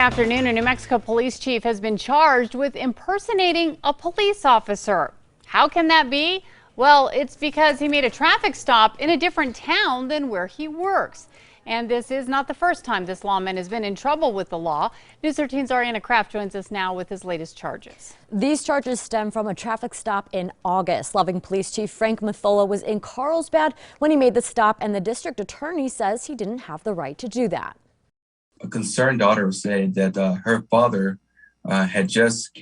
Afternoon, a New Mexico police chief has been charged with impersonating a police officer. How can that be? Well, it's because he made a traffic stop in a different town than where he works. And this is not the first time this lawman has been in trouble with the law. News 13's Ariana Kraft joins us now with his latest charges. These charges stem from a traffic stop in August. Loving Police Chief Frank Mathola was in Carlsbad when he made the stop, and the district attorney says he didn't have the right to do that. A concerned daughter said that her father had just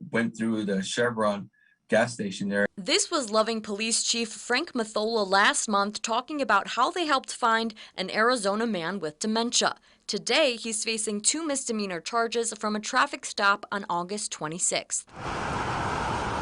went through the Chevron gas station there. This was Loving Police Chief Frank Mathola last month talking about how they helped find an Arizona man with dementia. Today, he's facing 2 misdemeanor charges from a traffic stop on August 26th.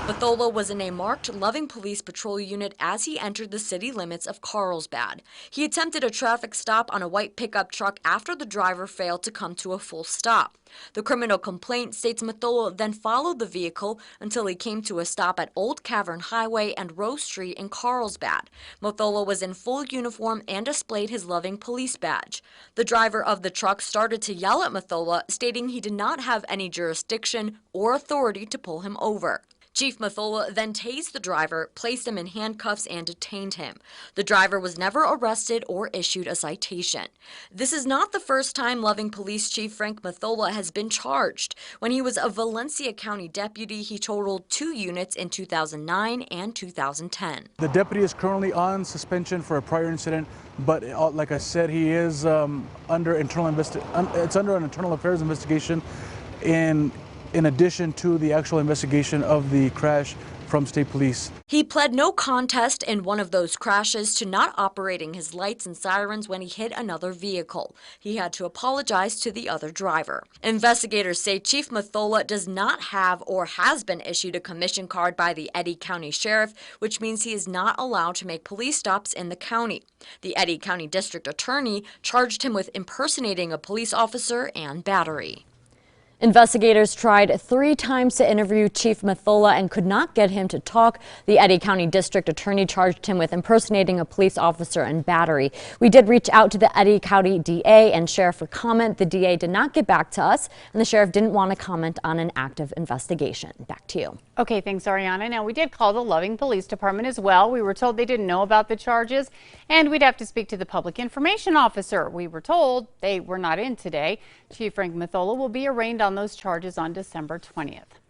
Mathola was in a marked Loving Police Patrol unit as he entered the city limits of Carlsbad. He attempted a traffic stop on a white pickup truck after the driver failed to come to a full stop. The criminal complaint states Mathola then followed the vehicle until he came to a stop at Old Cavern Highway and Rose Street in Carlsbad. Mathola was in full uniform and displayed his Loving Police badge. The driver of the truck started to yell at Mathola, stating he did not have any jurisdiction or authority to pull him over. Chief Mathola then tased the driver, placed him in handcuffs, and detained him. The driver was never arrested or issued a citation. This is not the first time Loving Police Chief Frank Mathola has been charged. When he was a Valencia County deputy, he totaled 2 units in 2009 and 2010. The deputy is currently on suspension for a prior incident, but like I said, he is under an internal affairs investigation in addition to the actual investigation of the crash from state police. He pled no contest in one of those crashes to not operating his lights and sirens when he hit another vehicle. He had to apologize to the other driver. Investigators say Chief Mathola does not have or has been issued a commission card by the Eddy County Sheriff, which means he is not allowed to make police stops in the county. The Eddy County District Attorney charged him with impersonating a police officer and battery. Investigators tried 3 times to interview Chief Mathola and could not get him to talk. The Eddy County District Attorney charged him with impersonating a police officer and battery. We did reach out to the Eddy County DA and Sheriff for comment. The DA did not get back to us, and the Sheriff didn't want to comment on an active investigation. Back to you. Okay, thanks, Ariana. Now, we did call the Loving Police Department as well. We were told they didn't know about the charges, and we'd have to speak to the Public Information Officer. We were told they were not in today. Chief Frank Mathola will be arraigned on those charges on December 20th.